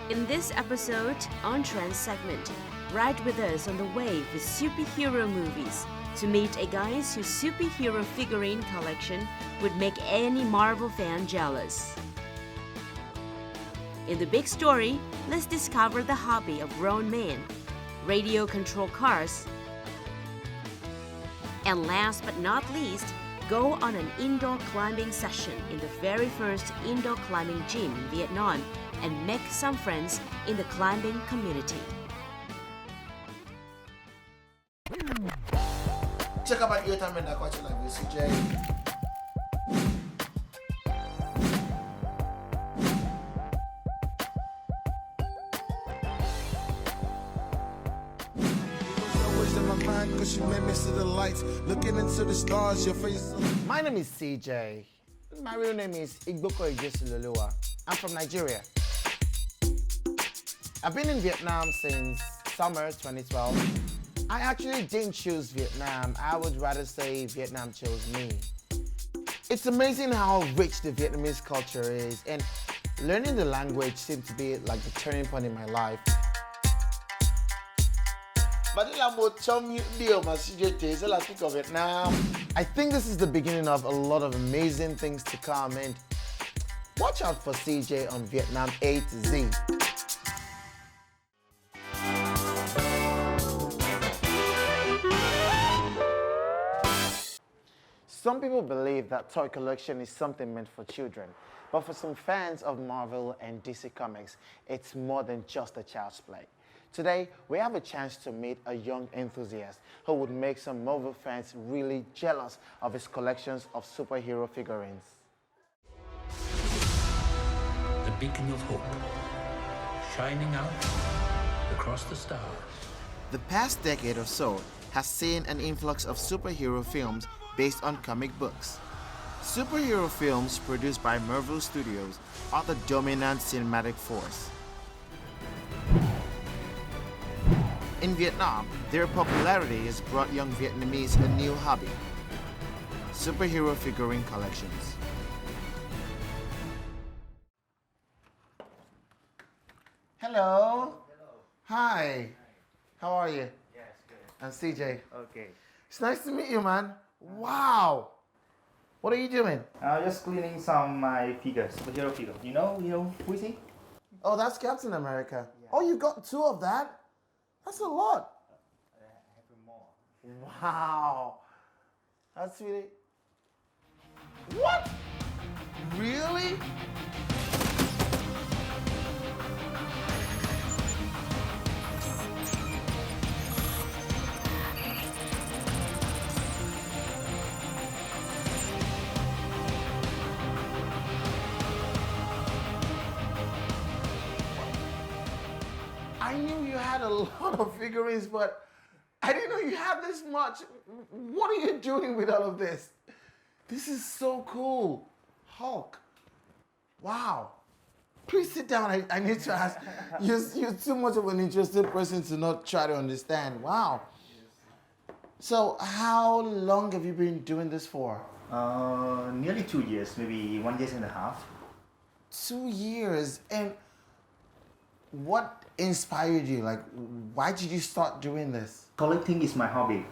In this episode, On Trend segment, ride with us on the wave with superhero movies to meet a guy whose superhero figurine collection would make any Marvel fan jealous. In the big story, let's discover the hobby of grown men, radio-controlled cars, and last but not least, go on an indoor climbing session in the very first indoor climbing gym in Vietnam and make some friends in the climbing community. Chào các bạn yêu thân mình đã quay trở lại với CJ. My name is CJ. My real name is Igboko Ijesulolua. I'm from Nigeria. I've been in Vietnam since summer 2012. I actually didn't choose Vietnam. I would rather say Vietnam chose me. It's amazing how rich the Vietnamese culture is, and learning the language seemed to be like the turning point in my life. I think this is the beginning of a lot of amazing things to come, and watch out for CJ on Vietnam A to Z. Some people believe that toy collection is something meant for children, but for some fans of Marvel and DC Comics, it's more than just a child's play. Today, we have a chance to meet a young enthusiast who would make some Marvel fans really jealous of his collections of superhero figurines. The beacon of hope, shining out across the stars. The past decade or so has seen an influx of superhero films based on comic books. Superhero films produced by Marvel Studios are the dominant cinematic force. In Vietnam, their popularity has brought young Vietnamese a new hobby: superhero figurine collections. Hello. Hi. How are you? Yes, good. I'm CJ. Okay. It's nice to meet you, man. Wow. What are you doing? Just cleaning some my figures, superhero figure. You know who is he? Oh, that's Captain America. Yeah. Oh, you got two of that? That's a lot. I have more. Wow. That's really... What? Really? I knew you had a lot of figurines, but I didn't know you had this much. What are you doing with all of this? This is so cool. Hulk. Wow. Please sit down. I need to ask. You're too much of an interested person to not try to understand. Wow. So how long have you been doing this for? Nearly 2 years, maybe 1 year and a half. 2 years. And what inspired you? Like, why did you start doing this? Collecting is my hobby.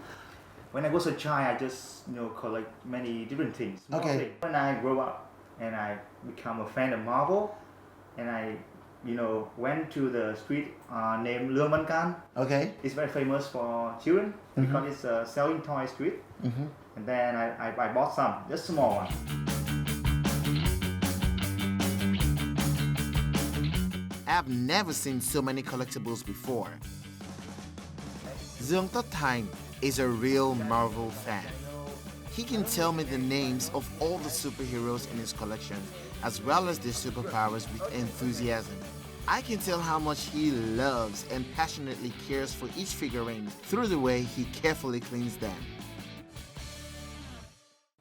When I was a child, I just collect many different things. Okay. Things. When I grow up and I become a fan of Marvel, and I went to the street named Lương Văn Can. Okay. It's very famous for children because it's a selling toy street. And then I bought some, just small one. I've never seen so many collectibles before. Dương Tất Thành is a real Marvel fan. He can tell me the names of all the superheroes in his collection, as well as their superpowers with enthusiasm. I can tell how much he loves and passionately cares for each figurine through the way he carefully cleans them.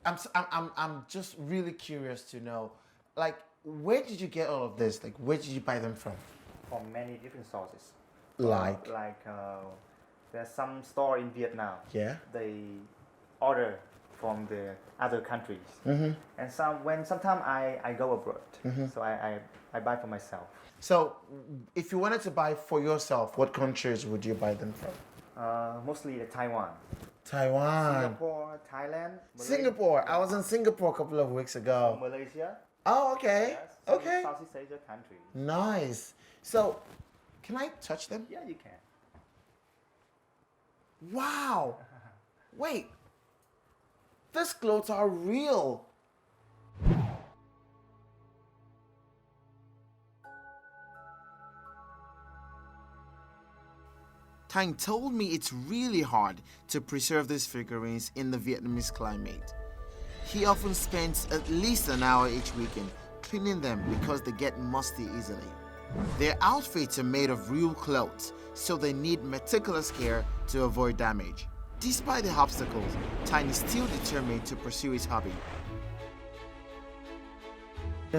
I'm just really curious to know, like, where did you get all of this? Like, where did you buy them from? From many different sources. Like? There's some store in Vietnam. Yeah. They order from the other countries. Mm-hmm. And sometimes I go abroad. So I buy for myself. So, if you wanted to buy for yourself, what countries would you buy them from? Mostly the Taiwan. Taiwan. Singapore, Thailand. Singapore. I was in Singapore a couple of weeks ago. Malaysia. Oh, okay. Yes, Okay. Southeast Asia countries. Nice. So, can I touch them? Yeah, you can. Wow. Wait. These clothes are real. Tang told me it's really hard to preserve these figurines in the Vietnamese climate. He often spends at least an hour each weekend cleaning them because they get musty easily. Their outfits are made of real clothes, so they need meticulous care to avoid damage. Despite the obstacles, Tang is still determined to pursue his hobby.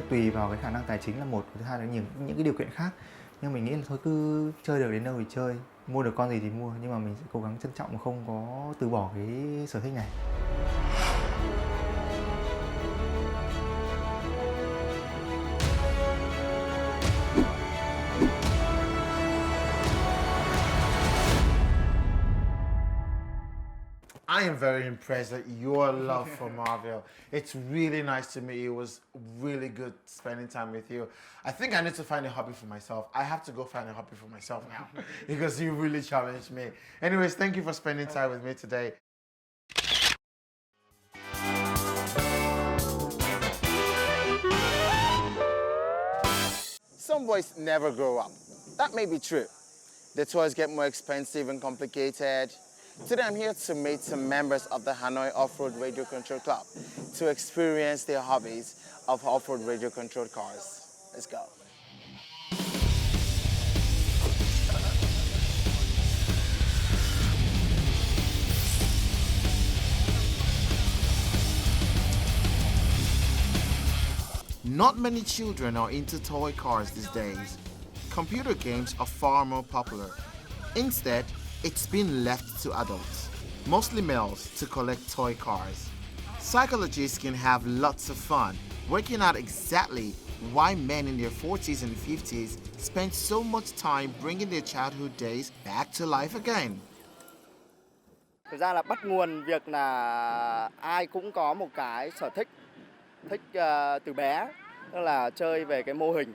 Tùy vào cái khả năng tài chính là một, thứ hai là những cái điều kiện khác. Nhưng mình nghĩ là thôi cứ chơi được đến đâu thì chơi, mua được con gì thì mua, nhưng mà mình sẽ cố gắng trân trọng, không có từ bỏ cái sở thích này. I am very impressed at your love for Marvel. It's really nice to meet you. It was really good spending time with you. I think I need to find a hobby for myself. I have to go find a hobby for myself now because you really challenged me. Anyways, thank you for spending time with me today. Some boys never grow up. That may be true. The toys get more expensive and complicated. Today I'm here to meet some members of the Hanoi Off-Road Radio Control Club to experience their hobbies of off-road radio controlled cars. Let's go. Not many children are into toy cars these days. Computer games are far more popular. Instead, it's been left to adults, mostly males, to collect toy cars. Psychologists can have lots of fun working out exactly why men in their 40s and 50s spend so much time bringing their childhood days back to life again. Thực ra là bắt nguồn việc là ai cũng có một cái sở thích từ bé, tức là chơi về cái mô hình.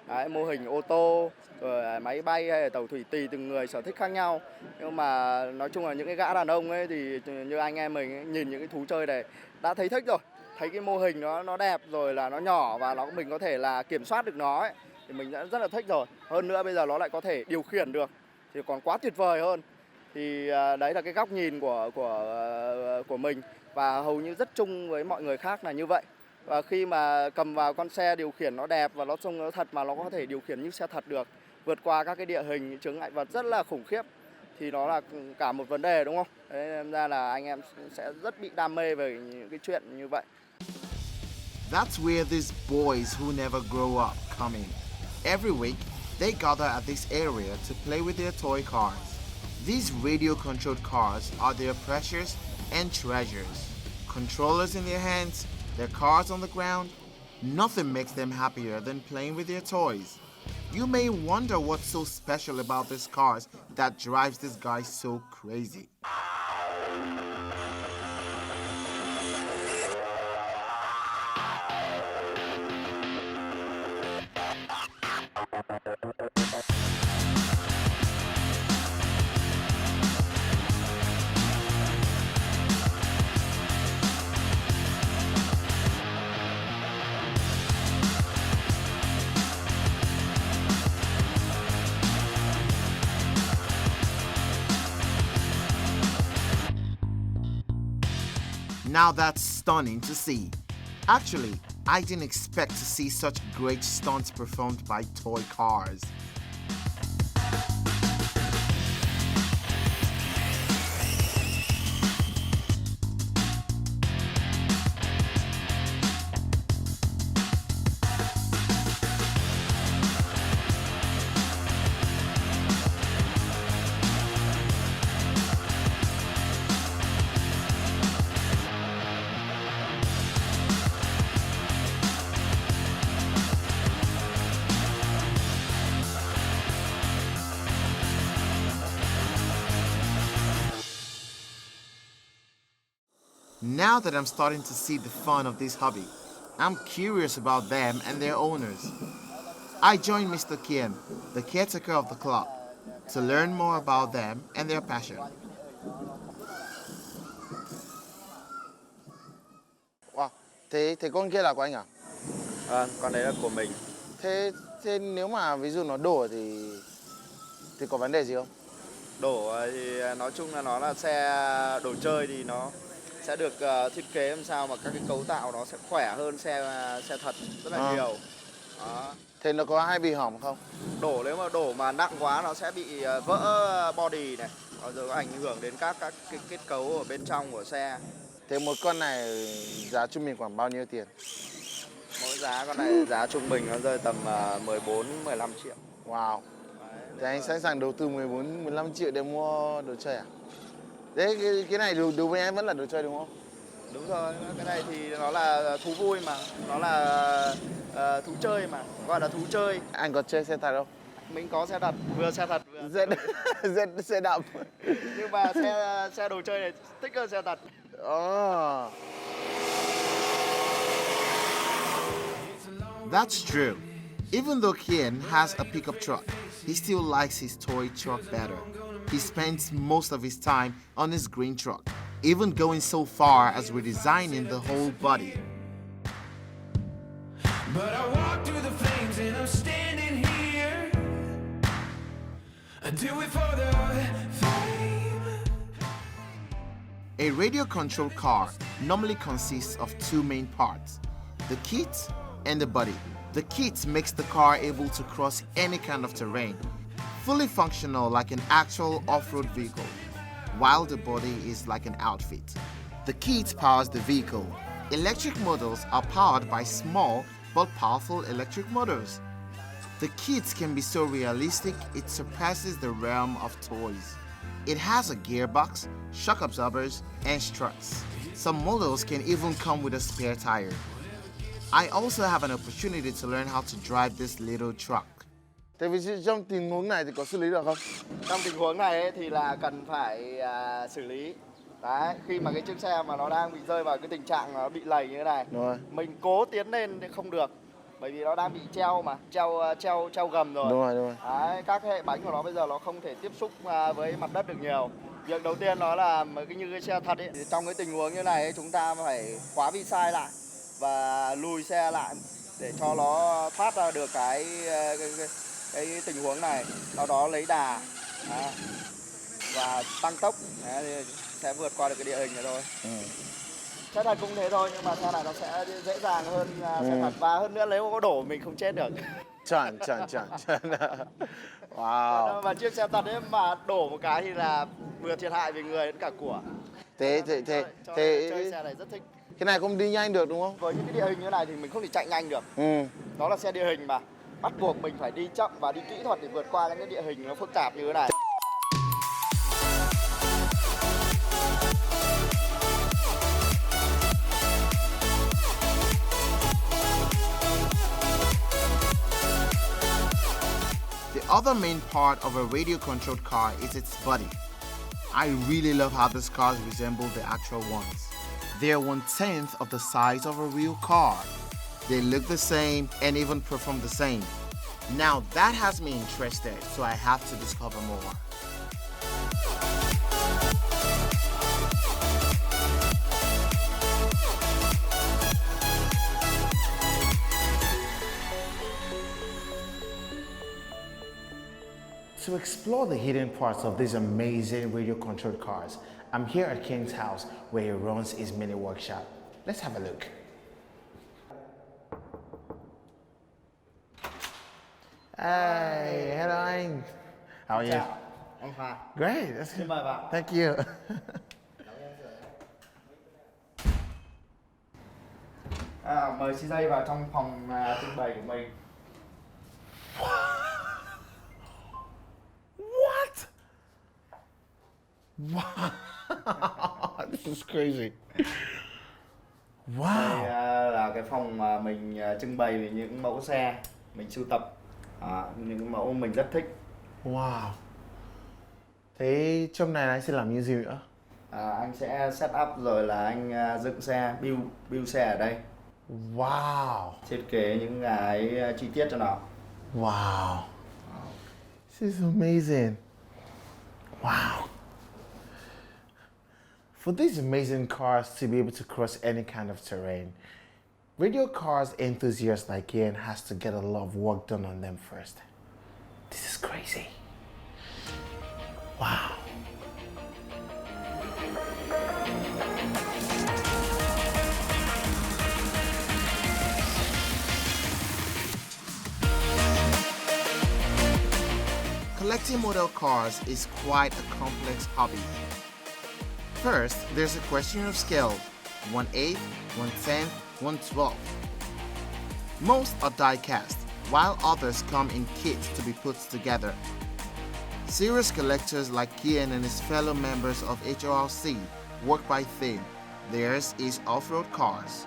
Đấy, mô hình ô tô, rồi máy bay hay là tàu thủy, tùy từng người sở thích khác nhau. Nhưng mà nói chung là những cái gã đàn ông ấy thì như anh em mình ấy, nhìn những cái thú chơi này đã thấy thích rồi. Thấy cái mô hình nó đẹp rồi, là nó nhỏ và mình có thể là kiểm soát được nó ấy, thì mình đã rất là thích rồi. Hơn nữa bây giờ nó lại có thể điều khiển được thì còn quá tuyệt vời hơn. Thì đấy là cái góc nhìn của mình và hầu như rất chung với mọi người khác là như vậy. Và khi mà cầm vào con xe điều khiển nó đẹp và nó trông nó thật mà nó có thể điều khiển như xe thật được, vượt qua các cái địa hình chướng ngại vật rất là khủng khiếp, thì nó là cả một vấn đề, đúng không? Thế nên ra là anh em sẽ rất bị đam mê về những cái chuyện như vậy. That's where these boys who never grow up come in. Every week, they gather at this area to play with their toy cars. These radio-controlled cars are their precious and treasures. Controllers in their hands, their cars on the ground, nothing makes them happier than playing with their toys. You may wonder what's so special about these cars that drives this guy so crazy. Now that's stunning to see. Actually, I didn't expect to see such great stunts performed by toy cars. Now that I'm starting to see the fun of this hobby, I'm curious about them and their owners. I joined Mr. Kian, the caretaker of the club, to learn more about them and their passion. Wow, thế con kia là của anh à? Con đấy là của mình. Thế nếu mà ví dụ nó đổ thì có vấn đề gì không? Đổ thì nói chung là nó là xe đồ chơi thì nó sẽ được thiết kế làm sao mà các cái cấu tạo nó sẽ khỏe hơn xe thật rất là nhiều. Đó. Thế nó có hay bị hỏng không? Nếu mà đổ mà nặng quá nó sẽ bị vỡ body này, rồi có ảnh hưởng đến các cái kết cấu ở bên trong của xe. Thế một con này giá trung bình khoảng bao nhiêu tiền? Mỗi giá con này giá trung bình nó rơi tầm 14-15 triệu. Wow. Thế anh sẵn sàng đầu tư 14-15 triệu để mua đồ chơi à? Đấy, cái này đối với em vẫn là đồ chơi đúng không? Đúng rồi, cái này thì nó là thú vui mà, nó là thú chơi mà, gọi là thú chơi. Anh có chơi xe thật không? Mình có xe thật, vừa xe thật vừa Xe đạp. nhưng mà xe đồ chơi này thích hơn xe thật. Oh. That's true. Even though Kian has a pickup truck, he still likes his toy truck better. He spends most of his time on his green truck, even going so far as redesigning the whole body. But I walk through the flames and I'm standing here. I do it for the fame. A radio-controlled car normally consists of two main parts, the kit and the body. The kit makes the car able to cross any kind of terrain, fully functional like an actual off-road vehicle, while the body is like an outfit. The kit powers the vehicle. Electric motors are powered by small but powerful electric motors. The kit can be so realistic it surpasses the realm of toys. It has a gearbox, shock absorbers, and struts. Some models can even come with a spare tire. I also have an opportunity to learn how to drive this little truck. Thế ví dụ trong tình huống này thì có xử lý được không? Trong tình huống này ấy, thì là cần phải xử lý. Đấy, khi mà cái chiếc xe mà nó đang bị rơi vào cái tình trạng nó bị lầy như thế này, Rồi. mình cố tiến lên thì không được, bởi vì nó đang bị treo mà, treo gầm rồi. Đúng rồi. Đấy, các hệ bánh của nó bây giờ nó không thể tiếp xúc với mặt đất được nhiều. Việc đầu tiên nó là như cái xe thật ấy, thì trong cái tình huống như này ấy, chúng ta phải khóa vi sai lại và lùi xe lại để cho nó thoát ra được cái tình huống này, sau đó lấy đà và tăng tốc thì sẽ vượt qua được cái địa hình này thôi. Xe thật cũng thế thôi, nhưng mà xe này nó sẽ dễ dàng hơn xe thật, và hơn nữa nếu có đổ mình không chết được. Chuẩn. Wow. Và chiếc xe thật ấy mà đổ một cái thì là vừa thiệt hại về người đến cả của. Thế Chơi xe này rất thích. cái này không đi nhanh được đúng không? Với những cái địa hình như này thì mình không thể chạy nhanh được. Đó là xe địa hình mà, bắt buộc mình phải đi chậm và đi kỹ thuật để vượt qua những cái địa hình nó phức tạp như thế này. The other main part of a radio-controlled car is its body. I really love how these cars resemble the actual ones. They are 1/10 of the size of a real car. They look the same and even perform the same. Now that has me interested, so I have to discover more. To explore the hidden parts of these amazing radio-controlled cars, I'm here at King's house where he runs his mini workshop. Let's have a look. Hey, hello anh. How are you? Chào, anh Phát. Great. That's Xin mời bạn. Thank you. Mời CJ vào trong phòng trưng bày của mình. What? Wow. This is crazy. Wow. Đây là cái phòng mà mình trưng bày về những mẫu xe mình sưu tập, những mẫu mình rất thích. Wow. Thế trong này anh sẽ làm những gì nữa? Anh sẽ set up rồi là anh dựng xe, build xe ở đây. Wow. Thiết kế những cái chi tiết cho nó. Wow. This is amazing. Wow. For these amazing cars to be able to cross any kind of terrain, radio cars enthusiasts like Ian has to get a lot of work done on them first. This is crazy. Wow. Collecting model cars is quite a complex hobby. First, there's a question of scale, 1/8, 1/10, 1/12. Most are die-cast, while others come in kits to be put together. Serious collectors like Kian and his fellow members of HORC work by theme. Theirs is off-road cars.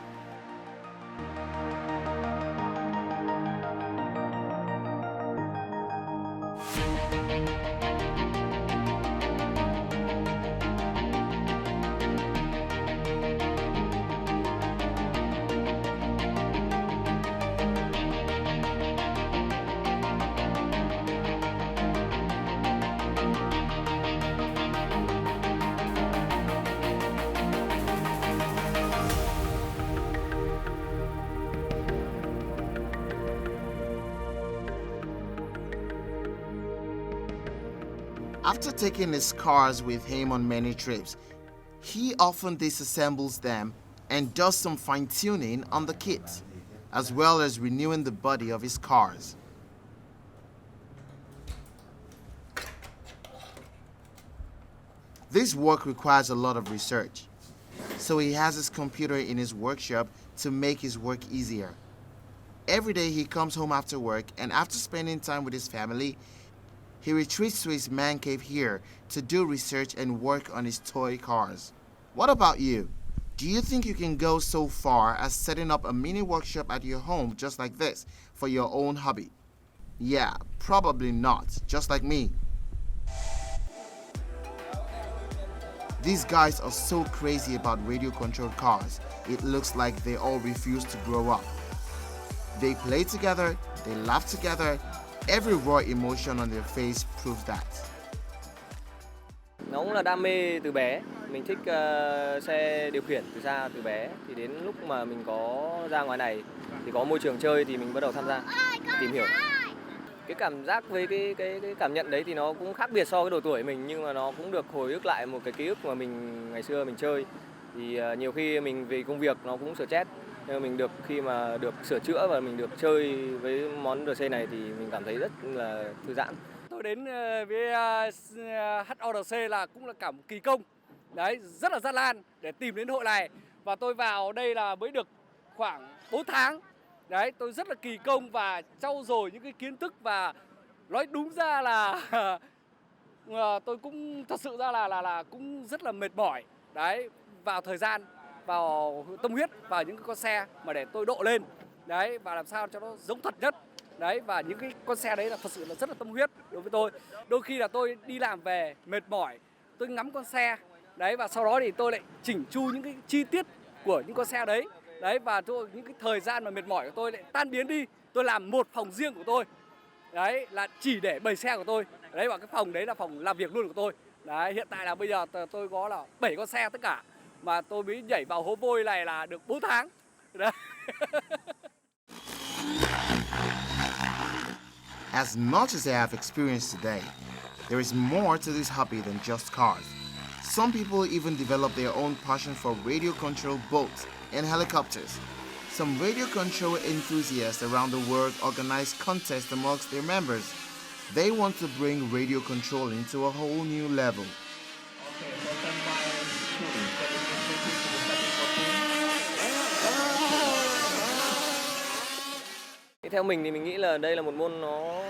After taking his cars with him on many trips, he often disassembles them and does some fine-tuning on the kit, as well as renewing the body of his cars. This work requires a lot of research, so he has his computer in his workshop to make his work easier. Every day he comes home after work, and after spending time with his family, he retreats to his man cave here to do research and work on his toy cars. What about you? Do you think you can go so far as setting up a mini workshop at your home just like this for your own hobby? Yeah, probably not, just like me. These guys are so crazy about radio-controlled cars, it looks like they all refuse to grow up. They play together, they laugh together, every raw emotion on their face proves that. Nó cũng là đam mê từ bé, mình thích xe điều khiển từ xa từ bé. Thì đến lúc mà mình có ra ngoài này thì có môi trường chơi thì mình bắt đầu tham gia, tìm hiểu. Cái cảm giác với cái cảm nhận đấy thì nó cũng khác biệt so với độ tuổi mình, nhưng mà nó cũng được hồi ức lại một cái ký ức mà mình ngày xưa mình chơi. Thì nhiều khi mình vì công việc nó cũng stress, nhưng mà mình được khi mà được sửa chữa và mình được chơi với món RC này thì mình cảm thấy rất là thư giãn. Tôi đến với HORC là cũng là cả một kỳ công. Đấy, rất là gian nan để tìm đến hội này. Và tôi vào đây là mới được khoảng 4 tháng. Đấy, tôi rất là kỳ công và trau dồi những cái kiến thức, và nói đúng ra là tôi cũng thật sự ra là cũng rất là mệt mỏi. Đấy, vào thời gian, vào tâm huyết vào những con xe mà để tôi độ lên. Đấy, và làm sao cho nó giống thật nhất. Đấy, và những cái con xe đấy là thật sự là rất là tâm huyết đối với tôi. Đôi khi là tôi đi làm về mệt mỏi, tôi ngắm con xe. Đấy, và sau đó thì tôi lại chỉnh chu những cái chi tiết của những con xe đấy. Đấy, và những cái thời gian mà mệt mỏi của tôi lại tan biến đi. Tôi làm một phòng riêng của tôi. Đấy, là chỉ để bày xe của tôi. Đấy, và cái phòng đấy là phòng làm việc luôn của tôi. Đấy, hiện tại là bây giờ tôi có là 7 con xe tất cả. Mà tôi mới nhảy vào hố vôi này là được 4 tháng. Đấy. As much as I have experienced today, there is more to this hobby than just cars. Some people even develop their own passion for radio-controlled boats and helicopters. Some radio-control enthusiasts around the world organize contests amongst their members. They want to bring radio controlling to a whole new level. Theo mình thì mình nghĩ là đây là một môn nó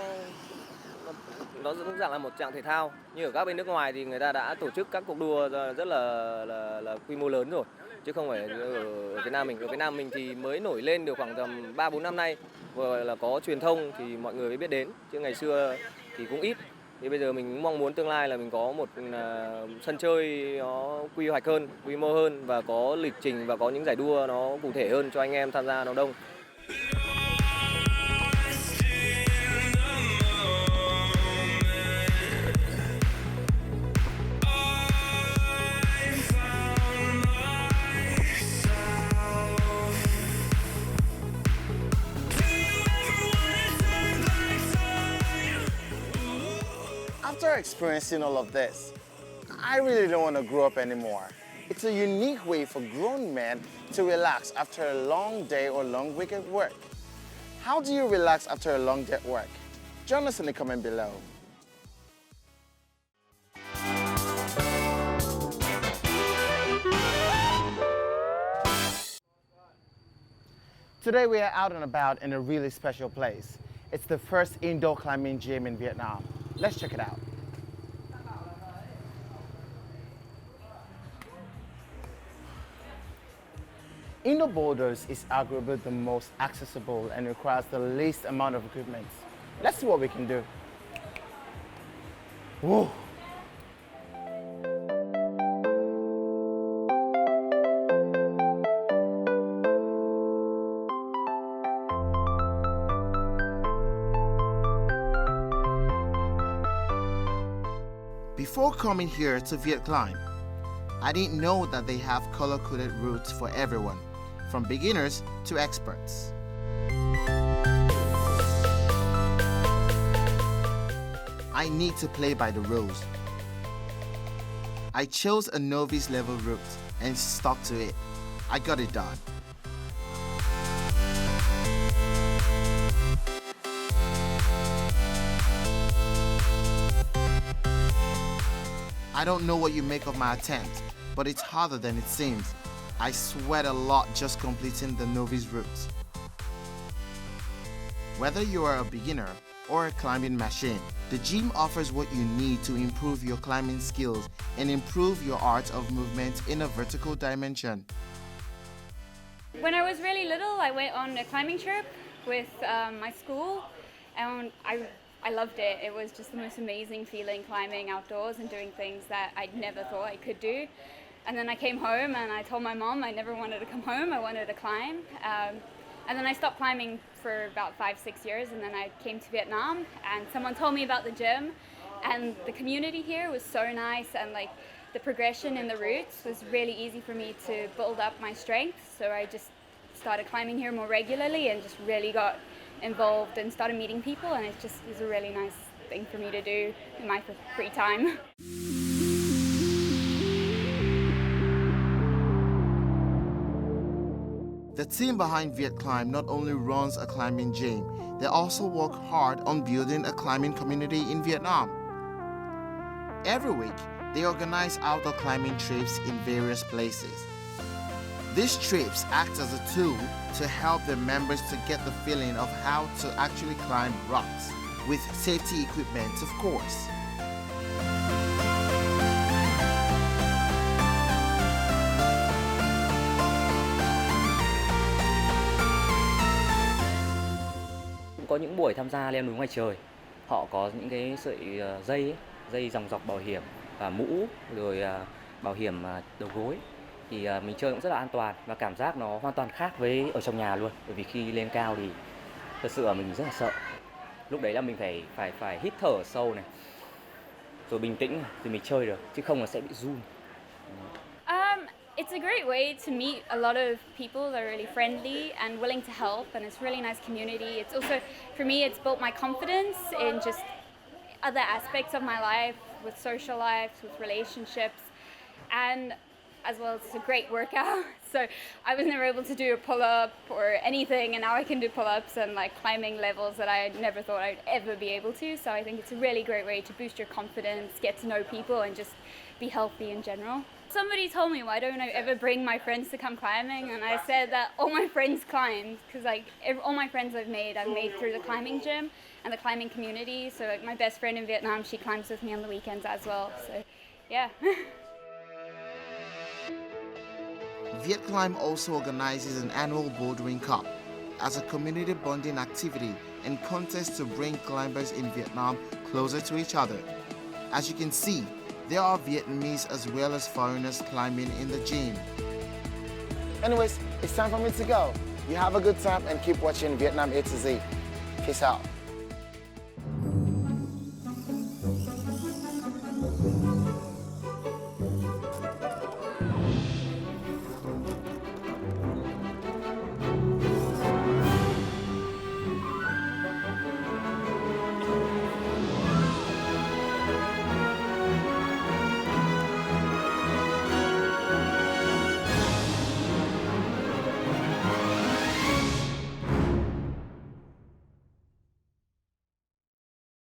cũng dạng là một dạng thể thao. Như ở các bên nước ngoài thì người ta đã tổ chức các cuộc đua rất là quy mô lớn rồi, chứ không phải ở Việt Nam mình. Ở Việt Nam mình thì mới nổi lên được khoảng tầm 3-4 năm nay, vừa là có truyền thông thì mọi người mới biết đến, chứ ngày xưa thì cũng ít. Thì bây giờ mình cũng mong muốn tương lai là mình có một sân chơi nó quy hoạch hơn, quy mô hơn và có lịch trình và có những giải đua nó cụ thể hơn cho anh em tham gia nó đông. After experiencing all of this, I really don't want to grow up anymore. It's a unique way for grown men to relax after a long day or long week at work. How do you relax after a long day at work? Join us in the comment below. Today we are out and about in a really special place. It's the first indoor climbing gym in Vietnam. Let's check it out. Indoor boulders is arguably the most accessible and requires the least amount of equipment. Let's see what we can do. Whoa. Before coming here to Viet Climb, I didn't know that they have color-coded routes for everyone, from beginners to experts. I need to play by the rules. I chose a novice level route and stuck to it. I got it done. I don't know what you make of my attempt, but it's harder than it seems. I sweat a lot just completing the novice route. Whether you are a beginner or a climbing machine, the gym offers what you need to improve your climbing skills and improve your art of movement in a vertical dimension. When I was really little, I went on a climbing trip with my school, and I loved it. It was just the most amazing feeling climbing outdoors and doing things that I never thought I could do. And then I came home and I told my mom I never wanted to come home, I wanted to climb. And then I stopped climbing for about 5-6 years, and then I came to Vietnam and someone told me about the gym, and the community here was so nice, and like the progression in the routes was really easy for me to build up my strength. So I just started climbing here more regularly and just really got involved and started meeting people, and it just was a really nice thing for me to do in my free time. The team behind Viet Climb not only runs a climbing gym, they also work hard on building a climbing community in Vietnam. Every week, they organize outdoor climbing trips in various places. These trips act as a tool to help their members to get the feeling of how to actually climb rocks, with safety equipment, of course. Có những buổi tham gia leo núi ngoài trời, họ có những cái sợi dây dòng dọc bảo hiểm và mũ, rồi bảo hiểm đầu gối, thì mình chơi cũng rất là an toàn và cảm giác nó hoàn toàn khác với ở trong nhà luôn. Bởi vì khi lên cao thì thật sự là mình rất là sợ. Lúc đấy là mình phải hít thở sâu này, rồi bình tĩnh thì mình chơi được, chứ không là sẽ bị run. It's a great way to meet a lot of people that are really friendly and willing to help, and it's a really nice community. It's also, for me, it's built my confidence in just other aspects of my life, with social life, with relationships, and as well, it's a great workout. So I was never able to do a pull-up or anything, and now I can do pull-ups and like climbing levels that I never thought I'd ever be able to. So I think it's a really great way to boost your confidence, get to know people, and just be healthy in general. Somebody told me, why don't I ever bring my friends to come climbing? And I said that all my friends climbed, because like all my friends I've made through the climbing gym and the climbing community. So like my best friend in Vietnam, she climbs with me on the weekends as well. So yeah. Viet Climb also organizes an annual bouldering cup as a community bonding activity and contest to bring climbers in Vietnam closer to each other. As you can see, there are Vietnamese as well as foreigners climbing in the gym. Anyways, it's time for me to go. You have a good time and keep watching Vietnam A to Z. Peace out.